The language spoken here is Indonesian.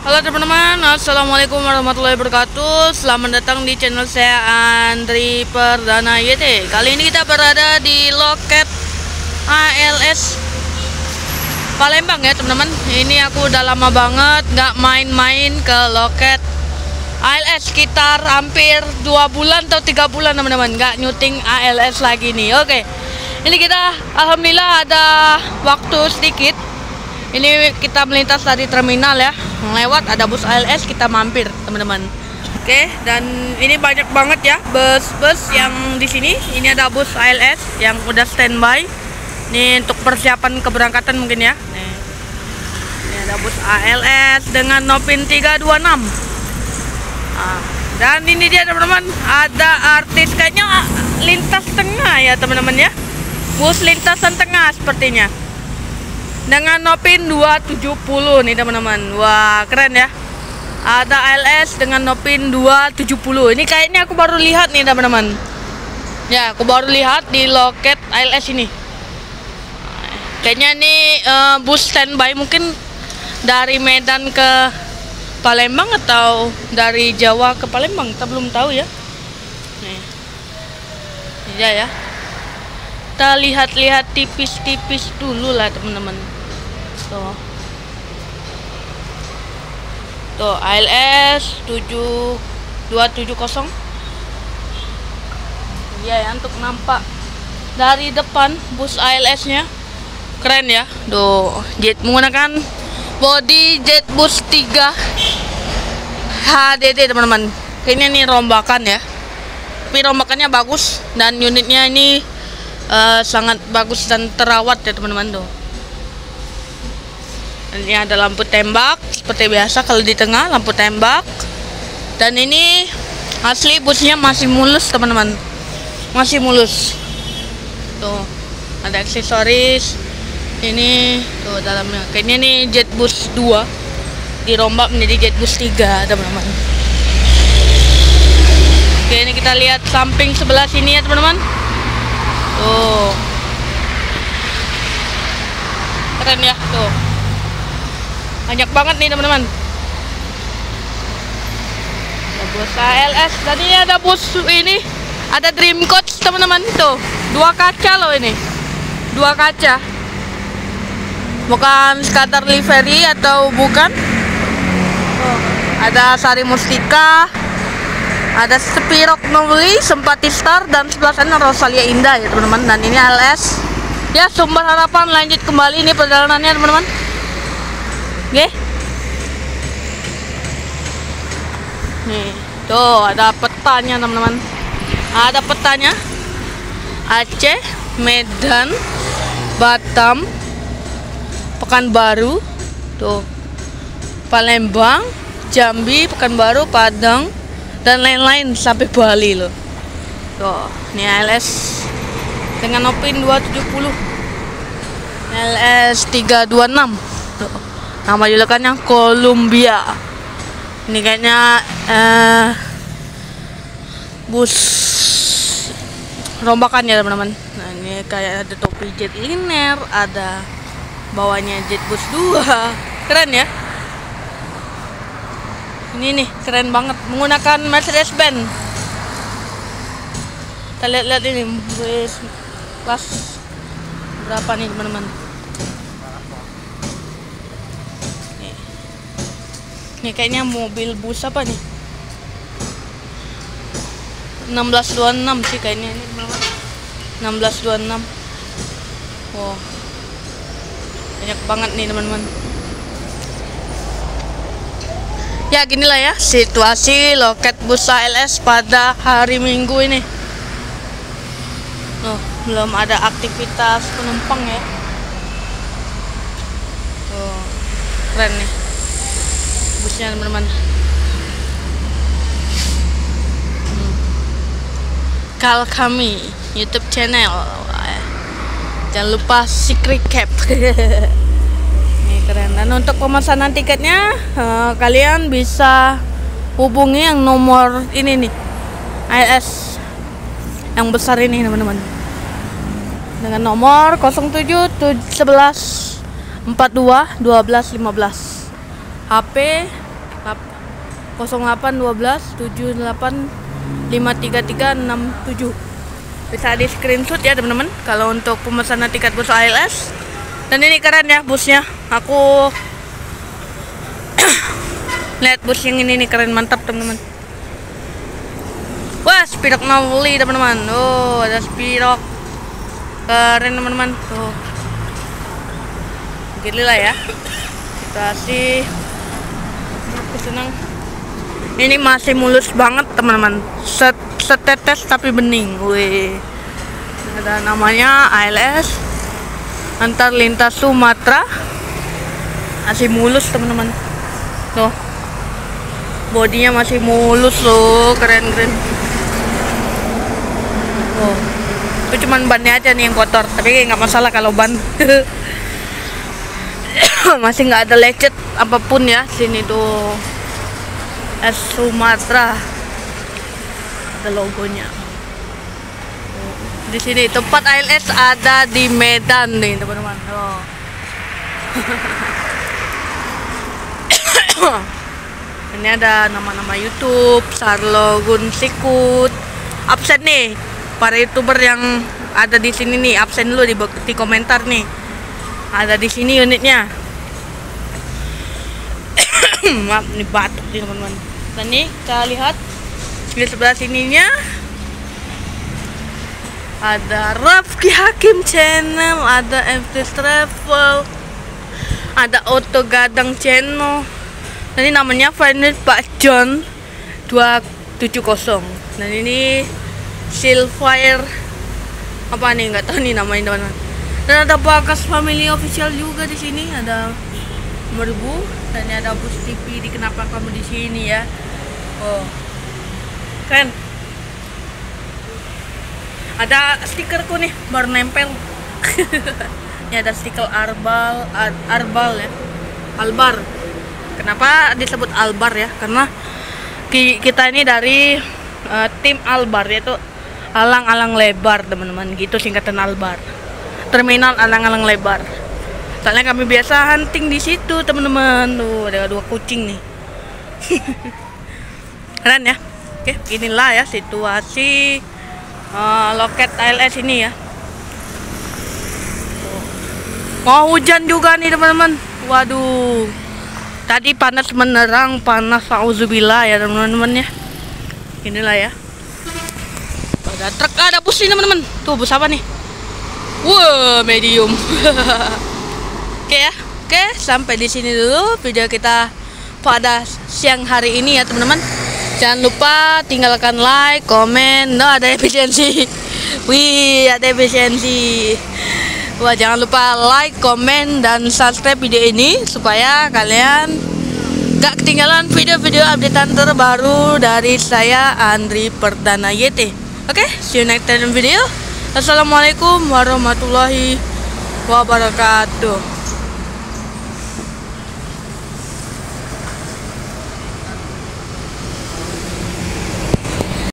Halo teman-teman, assalamualaikum warahmatullahi wabarakatuh. Selamat datang di channel saya Andri Perdana YT. Kali ini kita berada di loket ALS Palembang ya teman-teman. Ini aku udah lama banget nggak main-main ke loket ALS, sekitar hampir 2 bulan atau 3 bulan teman-teman nggak nyuting ALS lagi nih. Oke, ini kita alhamdulillah ada waktu sedikit. Ini kita melintas dari terminal ya, lewat ada bus ALS, kita mampir teman-teman. Oke, dan ini banyak banget ya bus-bus yang di sini. Ini ada bus ALS yang udah standby. Ini untuk persiapan keberangkatan mungkin ya. Nih. Ini ada bus ALS dengan Nopin 326. Nah, dan ini dia teman-teman, ada artis kayaknya lintas tengah ya teman-teman ya. Bus lintasan tengah sepertinya. Dengan Nopin 270 nih teman-teman. Wah, keren ya. Ada ALS dengan Nopin 270. Ini kayaknya aku baru lihat nih teman-teman. Ya, aku baru lihat di loket ALS ini. Kayaknya ini bus standby mungkin dari Medan ke Palembang atau dari Jawa ke Palembang. Kita belum tahu ya. Nih. Iya ya. Kita lihat-lihat tipis-tipis dulu lah teman-teman. Tuh ALS 7270. Iya ya, untuk nampak dari depan bus ALS nya keren ya. Tuh jet menggunakan body jet bus 3 HDD teman-teman. Kayaknya ini rombakan ya, tapi rombakannya bagus dan unitnya ini sangat bagus dan terawat ya teman-teman tuh. Ini ada lampu tembak seperti biasa kalau di tengah, lampu tembak. Dan ini asli busnya masih mulus teman-teman, masih mulus. Tuh ada aksesoris. Ini tuh dalamnya. Kayaknya ini jet bus 2 dirombak menjadi jet bus 3 teman-teman. Oke, ini kita lihat samping sebelah sini ya teman-teman. Tuh keren ya, tuh banyak banget nih teman-teman. Ada bus ALS dan ini ada bus ini, ada Dream Coach teman-teman. Tuh 2 kaca loh ini, 2 kaca, bukan sekadar livery atau bukan. Tuh, ada Sari Mustika, ada Spirok Nobly, Sempati Star, dan sebelah sana Rosalia Indah ya teman-teman. Dan ini ALS ya, Sumber Harapan. Lanjut kembali ini perjalanannya teman-teman. Oke. Nih, tuh ada petanya teman-teman. Ada petanya. Aceh, Medan, Batam, Pekanbaru, tuh Palembang, Jambi, Pekanbaru, Padang, dan lain-lain sampai Bali loh. Tuh, ini ALS dengan Nopin 270. ALS 326. Tuh. Nama julukannya Columbia. Ini kayaknya bus rombakan ya teman-teman. Nah, ini kayak ada topi jetliner, ada bawahnya jet bus 2. Keren ya. Ini nih keren banget, menggunakan Mercedes-Benz. Kita lihat-lihat ini bus kelas berapa nih teman-teman. Ini kayaknya mobil bus apa nih, 1626 sih kayaknya ini teman-teman. 1626. Wow, banyak banget nih teman-teman. Ya ginilah ya situasi loket bus ALS pada hari Minggu ini. Loh, belum ada aktivitas penumpang ya. Tuh, keren nih busnya teman-teman. Kal kami YouTube channel. Jangan lupa secret cap. Ini keren. Dan untuk pemesanan tiketnya kalian bisa hubungi yang nomor ini nih, ALS yang besar ini teman-teman, dengan nomor 07 11 42 12 15. HP 0812 78 53367. Bisa di screenshot ya teman-teman kalau untuk pemesanan tiket bus ALS. Dan ini keren ya busnya. Aku lihat bus yang ini nih, keren, mantap teman-teman. Wah, spidok Nauli teman-teman. Oh, ada spidok. Keren teman-teman. Tuh. Gini lah ya. Kita sih aku senang. Ini masih mulus banget teman-teman. Setetes tapi bening. Wih. Ada namanya ALS antar lintas Sumatera. Masih mulus teman-teman. Tuh. Bodinya masih mulus loh, keren-keren. Oh. Itu cuman bannya aja nih yang kotor, tapi nggak masalah kalau ban. Masih nggak ada lecet apapun ya sini tuh. Sumatera ada logonya. Di sini tempat ALS ada di Medan nih teman-teman. Oh. Ini ada nama-nama YouTube, Sarlogun Sikut. Absen nih para YouTuber yang ada di sini nih, absen dulu di komentar nih. Ada di sini unitnya. Maaf nih batuk nih teman-teman. Dan nih kita lihat di sebelah sininya ada Rafki Hakim Channel, ada MT Travel, ada Auto Gadang Channel. Dan ini namanya Friendly Pak John 270. Dan ini Silfire apa nih, nggak tahu nih namanya teman-teman. Dan ada Bagas Family Official juga di sini, ada Merbu. Dan ini ada Bus TV di Kenapa Kamu di Sini ya. Oh, keren. Ada stikerku nih baru nempel. Ini ada stiker Arbal ya. Albar. Kenapa disebut Albar ya? Karena kita ini dari tim Albar, yaitu alang-alang lebar teman-teman, gitu singkatan Albar. Terminal alang-alang lebar. Soalnya kami biasa hunting di situ teman-teman. Tuh ada 2 kucing nih. Keren ya. Oke, inilah ya situasi loket ALS ini ya. Mau hujan juga nih teman-teman. Waduh. Tadi panas menerang, panas auzubillah ya teman-teman ya. Inilah ya. Ada truk, ada bus nih teman-teman. Tuh bus apa nih? Wow, medium. Oke ya. Oke, sampai di sini dulu video kita pada siang hari ini ya teman-teman. Jangan lupa tinggalkan like, komen. No, ada efisiensi. Wih, ada efisiensi. Wah, jangan lupa like, komen, dan subscribe video ini supaya kalian gak ketinggalan video-video updatean terbaru dari saya, Andri Perdana YT. Oke, see you next time video. Assalamualaikum warahmatullahi wabarakatuh.